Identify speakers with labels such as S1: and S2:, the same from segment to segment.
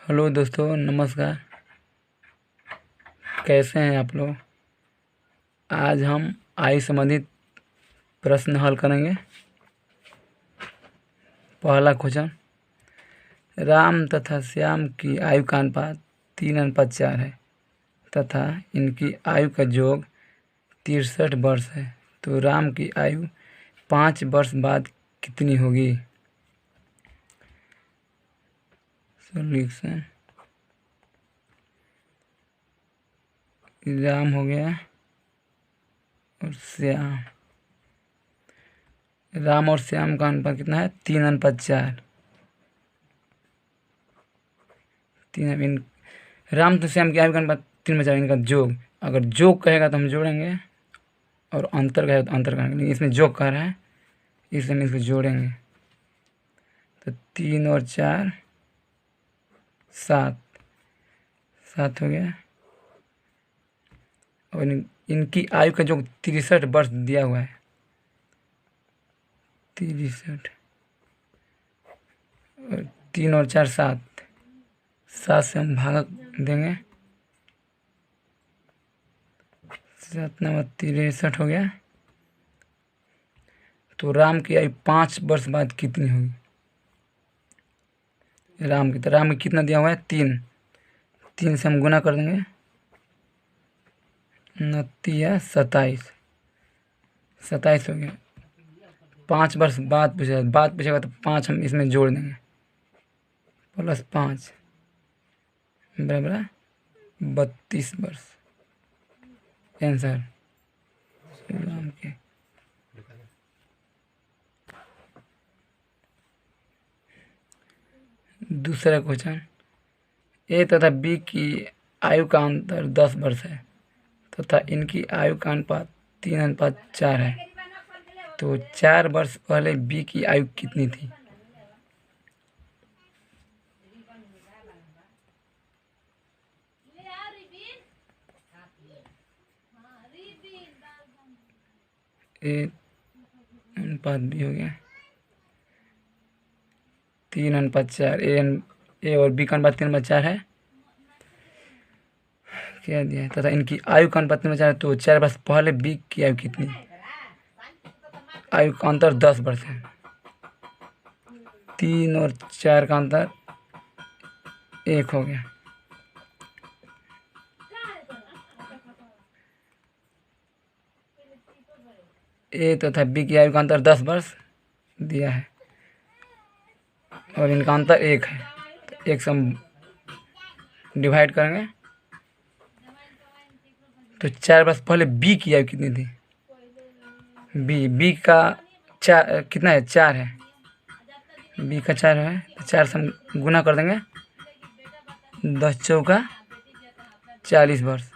S1: Hello दोस्तों, नमस्कार। कैसे हैं आप लोग। आज हम आयु संबंधित प्रश्न हल करेंगे। पहला क्वेश्चन, राम तथा श्याम की आयु का अनुपात 3:4 है तथा इनकी आयु का योग 63 वर्ष है, तो राम की आयु 5 वर्ष बाद कितनी होगी। सॉल्यूशन, राम हो गया और श्याम। राम और श्याम का अनुपात कितना है? 3:4। राम तो श्याम की आयु का अनुपात 3:4। इनका जोग, अगर जोग कहेगा तो हम जोड़ेंगे और अंतर कहेगा तो अंतर करेंगे, लेकिन इसमें जोग कह रहा है इसलिए हम इसको जोड़ेंगे। तो 3 और 4 7 7 हो गया। और इनकी आयु का जो 63 वर्ष दिया हुआ है, 63 और 3 और 4 7 से हम भाग देंगे। 7 9 63 हो गया। तो राम की आयु 5 वर्ष बाद कितनी होगी। राम की कितना दिया हुआ है? 3 से हम गुना कर देंगे। 27 हो गया। 5 वर्ष बाद पूछेगा तो 5 हम इसमें जोड़ देंगे, +5 बराबर 32 वर्ष। आंसर राम के। दूसरा क्वेश्चन, ए तथा बी की आयु का अंतर 10 वर्ष है तथा इनकी आयु का अनुपात 3:4 है, तो 4 वर्ष पहले बी की आयु कितनी थी। ए अनुपात बी हो गया 3:4। ए और बी का अनुपात 3:4 है, क्या दिया है, तथा इनकी आयु का अनुपात 3:4 है, तो 4 वर्ष पहले बी की आयु कितनी। आयु का अंतर 10 वर्ष है। 3 और 4 का अंतर 1 हो गया। ए तथा बी की आयु का अंतर 10 वर्ष दिया है और इनका अंतर 1 है, तो 1 से हम डिवाइड करेंगे। तो 4 वर्ष पहले बी की आयु कितनी थी। बी का 4 कितना है? 4 है। बी का 4 है, तो 4 से हम गुना कर देंगे। 10 चौका 40 वर्ष।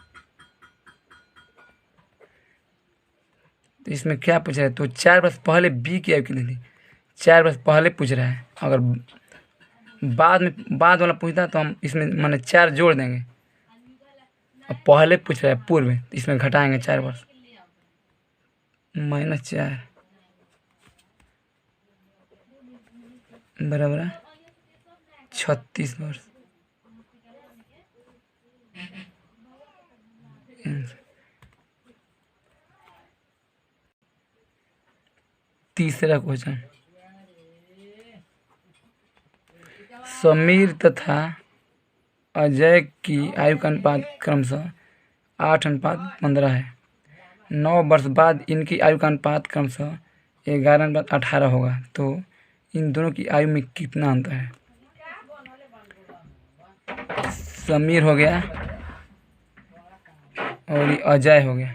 S1: तो इसमें क्या पूछ रहा है? तो 4 वर्ष पहले बी की आयु कितनी थी। 4 वर्ष पहले पूछ रहा है। अगर बाद वाला पूछता तो हम इसमें माने 4 जोड़ देंगे। अब पहले पूछ रहा है पूर्व, तो इसमें घटाएंगे 4 वर्ष, -4 बराबर 36 वर्ष। तीसरा क्वेश्चन, समीर तथा अजय की आयु का अनुपात क्रमशः 8:15 है। 9 वर्ष बाद इनकी आयु का अनुपात क्रमशः 11:18 होगा, तो इन दोनों की आयु में कितना अंतर है। समीर हो गया और ये अजय हो गया।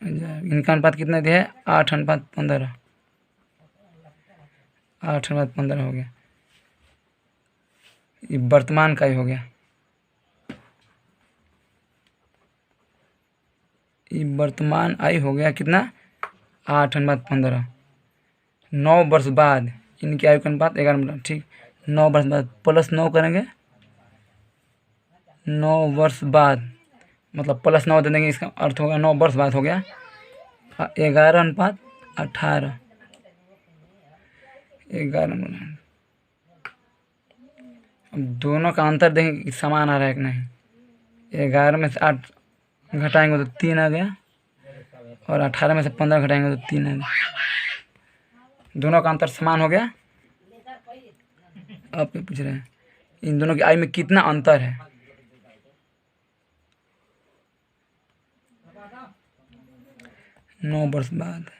S1: इनका अनुपात कितना दिया है? 8:15। 8:15 हो गया। ये वर्तमान का ही हो गया। ये वर्तमान आयु हो गया कितना? 8:15। 9 वर्ष बाद इनकी आयु का अनुपात 11। ठीक, 9 वर्ष बाद +9 करेंगे। 9 वर्ष बाद मतलब +9 दे देंगे, इसका अर्थ होगा 9 वर्ष बाद हो गया 11:18। 11 अब दोनों का अंतर देखेंगे कि समान आ रहा है कि नहीं। 11 में से 8 घटाएंगे तो 3 आ गया, और 18 में से 15 घटाएंगे तो 3 आ गया। दोनों का अंतर समान हो गया। अब क्या पूछ रहे हैं, इन दोनों की आयु में कितना अंतर है। नौ वर्ष बाद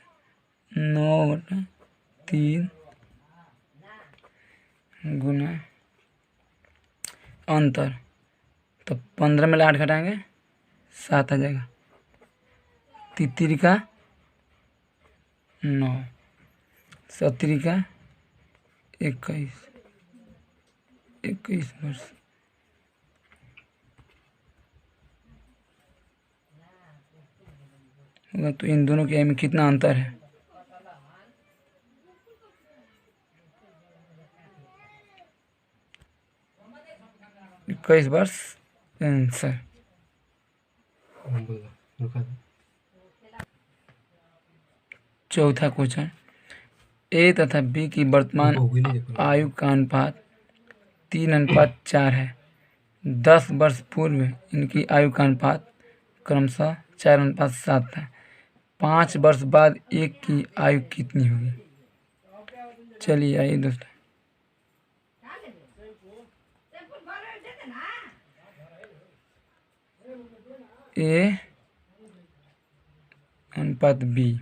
S1: 9/3 गुना अंतर, तो 15 में 8 घटाएंगे 7 आ जाएगा। तितरी का 9, सतरी का 21 वर्ष। होगा तो इन दोनों की आयु में कितना अंतर है। इक्कीस वर्ष आंसर। चौथा क्वेश्चन, ए तथा बी की वर्तमान आयु का अनुपात 3:4 है। 10 वर्ष पूर्व इनकी आयु का अनुपात क्रमशः 4:7 था। 5 वर्ष बाद एक की आयु कितनी होगी। चलिए आइए दोस्तों, ए अनुपात बी,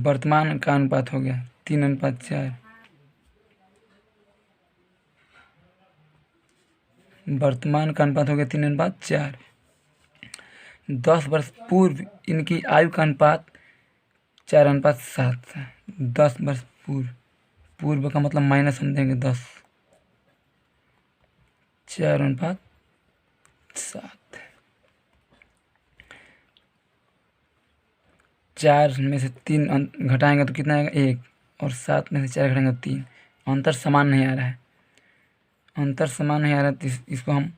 S1: वर्तमान का अनुपात हो गया 3:4। वर्तमान का अनुपात हो गया 3:4। 10 वर्ष पूर्व इनकी आयु का अनुपात 4:7 था। 10 वर्ष पूर्व का मतलब माइनस हम देंगे 10, 4:7। 4 में से 3 घटाएंगे तो कितना आएगा 1, और 7 में से 4 घटाएंगे तो 3। अंतर समान नहीं आ रहा है। अंतर समान नहीं आ रहा है तो इसको हम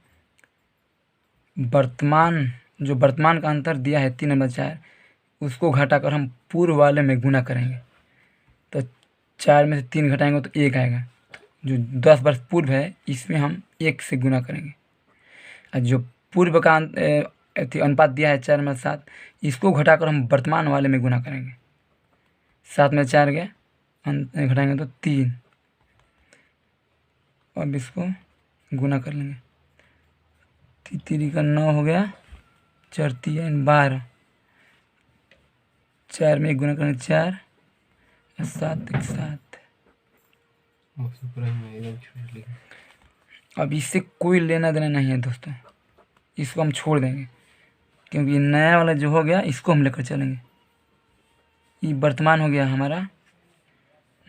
S1: जो वर्तमान का अंतर दिया है 3/4, उसको घटाकर हम पूर्व वाले में गुना करेंगे। तो 4 में से 3 घटाएंगे तो 1 आएगा। जो 10 वर्ष पूर्व है इसमें हम 1 से गुना करेंगे, और जो पूर्व का अनुपात दिया है 4/7, इसको घटाकर हम वर्तमान वाले में गुना करेंगे। 7 में 4 गया, घटाएंगे तो 3। अब इसको गुना कर लेंगे। 3 का 9 हो गया, 4 3 12, 4 में 1 गुना करेंगे 4, 7 1 7। अब इससे कोई लेना देना नहीं है दोस्तों, इसको हम छोड़ देंगे, क्योंकि नया वाला जो हो गया इसको हम लेकर चलेंगे। ये वर्तमान हो गया हमारा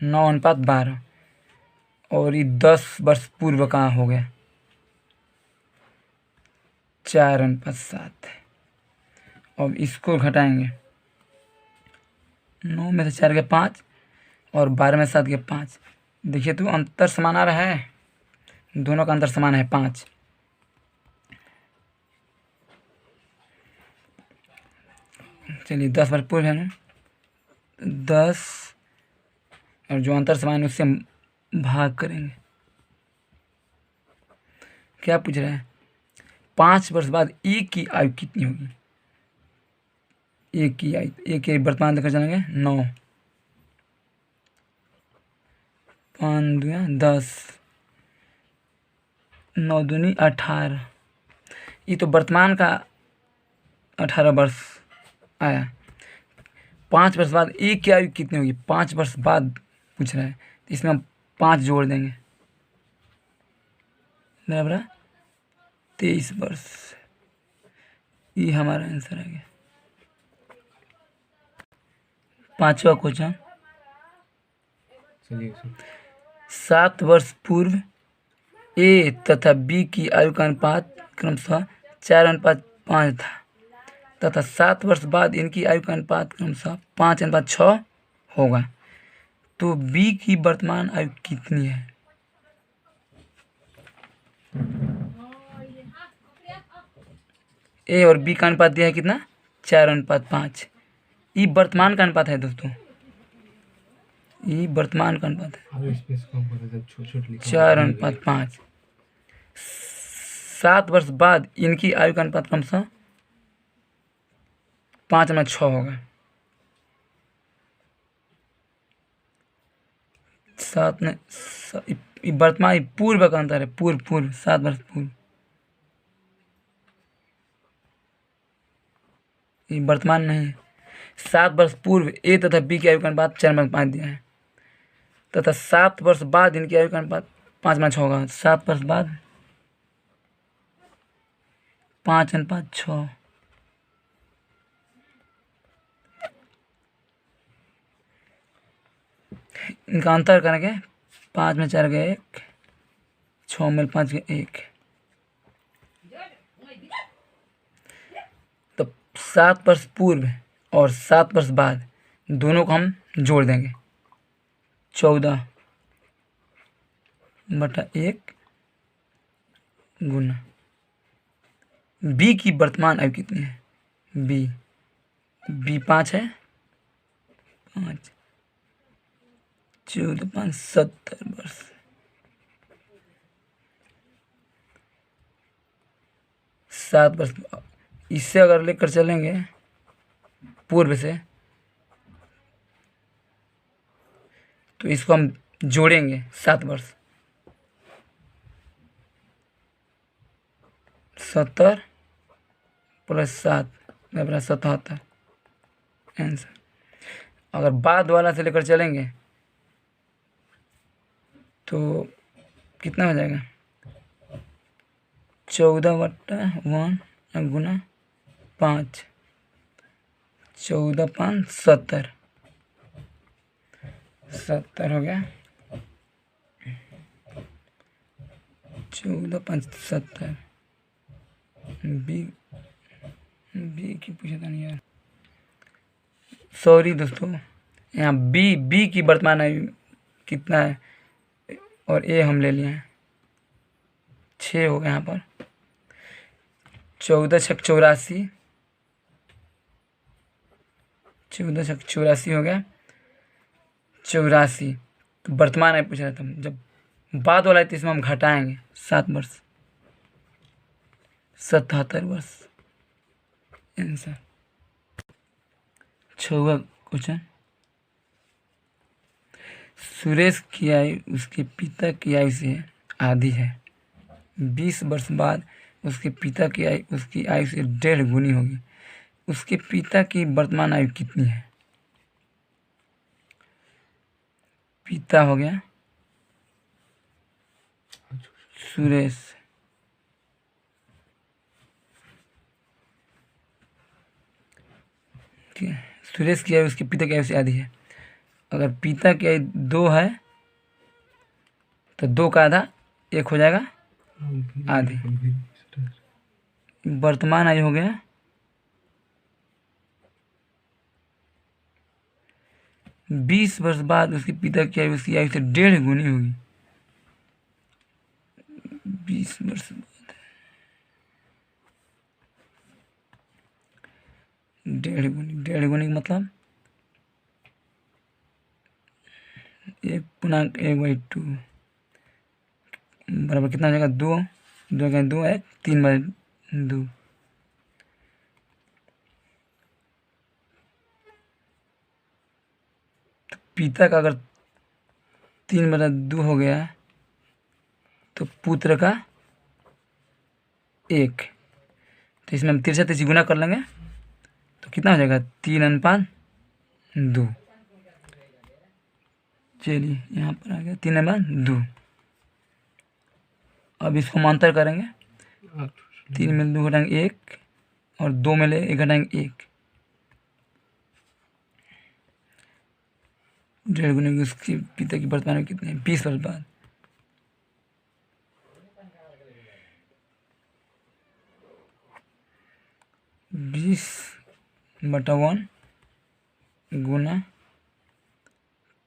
S1: 9:12, और ये 10 वर्ष पूर्व का हो गया 4:7। अब इसको घटाएंगे, 9 में से 4 गया 5, और 12 में 7 गया 5। देखिए तो अंतर समान आ रहा है, दोनों का अंतर समान है 5। चलिए 10 वर्ष पूर्व है ना, 10, और जो अंतर समान है उससे हम भाग करेंगे। क्या पूछ रहा है, 5 वर्ष बाद एक की आयु कितनी होगी। एक की आयु, एक की वर्तमान लेकर चलेंगे 9, 5 2 10, 9 दूनी 18। ये तो वर्तमान का 18 वर्ष आया। 5 वर्ष बाद एक की आयु कितनी होगी। 5 वर्ष बाद पूछ रहा है, तो इसमें हम 5 जोड़ देंगे, बराबर 23 वर्ष। ये हमारा आंसर आ गया। 5वां क्वेश्चन, 7 वर्ष पूर्व ए तथा बी की आयु का अनुपात क्रमशः 4:5 था, तथा 7 वर्ष बाद इनकी आयु का अनुपात क्रमशः 5:6 होगा। तो बी की वर्तमान आयु कितनी है। ए और बी का अनुपात दिया है कितना, 4:5। ये वर्तमान का अनुपात है दोस्तों, ये वर्तमान का अनुपात है।
S2: और स्पेस कम होता है जब छोटे लिखा
S1: 4:5। 7 वर्ष बाद इनकी आयु का अनुपात क्रमशः 5:6 होगा। 7 ने वर्तमान पूर्व का अंतर है, पूर्व 7 वर्ष पूर्व। ये वर्तमान नहीं है। 7 वर्ष पूर्व ए तथा बी की आयु का अनुपात 4:5 दिया है तथा 7 वर्ष बाद इनकी आयु का अनुपात 5:6 होगा। 7 वर्ष बाद 5:6। इनका अंतर करेंगे, 5 में 4 गए 1, 6 में 5 गए 1, तो 7 वर्ष पूर्व और 7 वर्ष बाद दोनों को हम जोड़ देंगे। 14/1 गुना बी की वर्तमान आयु कितनी है? बी 5 है, 5 14 5 70 वर्ष। सात वर्ष इससे अगर लेकर चलेंगे पूर्व से, तो इसको हम जोड़ेंगे 7 वर्ष। 70 + 7 बराबर 77 आंसर। अगर बाद वाला से लेकर चलेंगे तो कितना हो जाएगा? 14/1 गुना 5, 14 5 70 हो गया। 14 5 70 बी की पूछा था नहीं यार, सॉरी दोस्तों। यहाँ बी की वर्तमान आयु कितना है और ए हम ले लिए हैं 6 हो गया। यहाँ पर 14 छक 84, 14 छक 84 हो गया 84। तो वर्तमान आयु पूछ रहा था, जब बाद वाला है तो इसमें हम घटाएंगे 7 वर्ष, 77 वर्ष आंसर। 6वां क्वेश्चन, सुरेश की आयु उसके पिता की आयु से आधी है। 20 वर्ष बाद उसके पिता की आयु उसकी आयु से 1.5 गुनी होगी। उसके पिता की वर्तमान आयु कितनी है? पिता हो गया सुरेश, ठीक है। सुरेश की आयु उसके पिता की आयु से आधी है। अगर पिता की आयु 2 है तो 2 का आधा 1 हो जाएगा आधी। वर्तमान आयु हो गया 20 वर्ष बाद उसके पिता की आयु उसकी आयु से 1.5 गुनी होगी। 20 वर्ष बाद 1.5 गुनी का मतलब 1/2 बराबर कितना हो जाएगा? 2 2 का 2 है 3/2। तो पिता का अगर 3/2 हो गया तो पुत्र का 1, तो इसमें हम 3 गुना कर लेंगे तो कितना हो जाएगा? 3:2। चलिए यहाँ पर आ गया 3/2। अब इसको हम अंतर करेंगे, 3 में 2 घटाएंगे 1 और 2 में ले 1 घटाएंगे 1, 1.5 गुने की उसके पिता की वर्तमान में कितनी है? 20 वर्ष बाद 20/1 गुना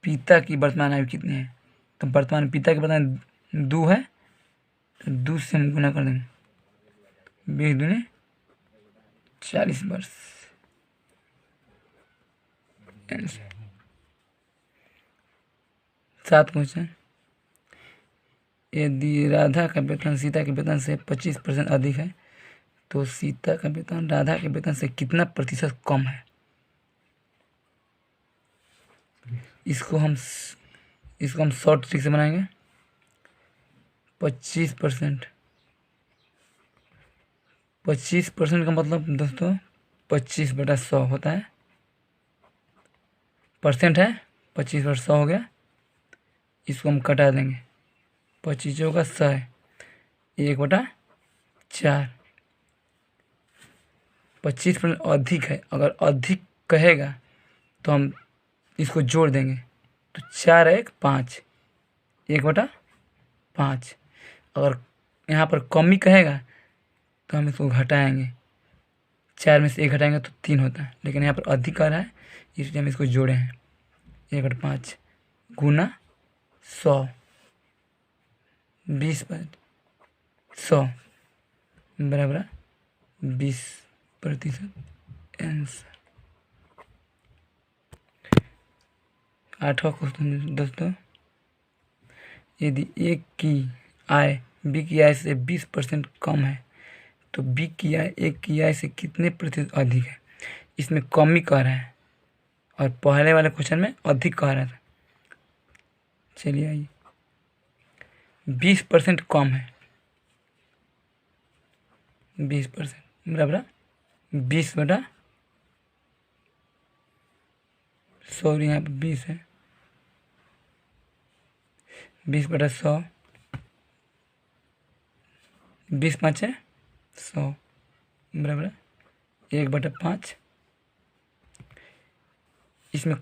S1: पिता की वर्तमान आयु कितनी है? तो वर्तमान पिता की वर्तमान 2 है तो 2 से हम गुना कर देंगे, 20 दूनी 40 वर्ष आंसर। 7 क्वेश्चन। यदि राधा का वेतन सीता के वेतन से 25% अधिक है तो सीता का वेतन राधा के वेतन से कितना प्रतिशत कम है? इसको हम शॉर्ट ट्रिक से बनाएंगे। 25% का मतलब दोस्तों 25/100 होता है। परसेंट है, 25/100 हो गया। इसको हम कटा देंगे। 25 होगा 100 है, 1/4। 25% अधिक है, अगर अधिक कहेगा तो हम इसको जोड़ देंगे, तो 4 1 5, 1/5। अगर यहाँ पर कमी कहेगा तो हम इसको घटाएंगे, 4 में से 1 घटाएंगे तो 3 होता है, लेकिन यहाँ पर अधिक आ रहा है इसलिए हम इसको जोड़े हैं। 1/5 गुना 100, 20/100 बराबर 20% आंसर। 8वां क्वेश्चन दोस्तों, यदि ए की आय बी की आय से 20% कम है तो बी की आय ए की आय से कितने प्रतिशत अधिक है? इसमें कमी कह रहा है और पहले वाले क्वेश्चन में अधिक कह रहा था। चलिए आइए, 20% कम है, 20% बराबर 20/100, यहाँ पर 20 है, 20/100, 20×5 है 100 बराबर 1/5। इसमें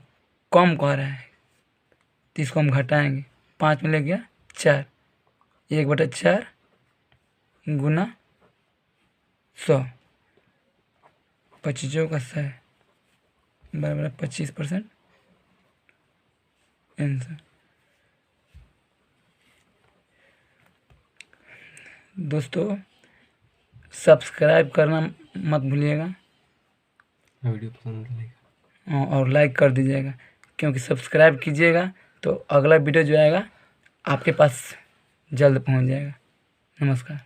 S1: कम कह रहा है तो इसको हम घटाएंगे, 5 में ले गया 4, 1/4 गुना 100, 25 का 100 बराबर 25% आंसर। दोस्तों सब्सक्राइब करना मत भूलिएगा
S2: वीडियो पसंद आएगा
S1: और लाइक कर दीजिएगा, क्योंकि सब्सक्राइब कीजिएगा तो अगला वीडियो जो आएगा आपके पास जल्द पहुंच जाएगा। नमस्कार।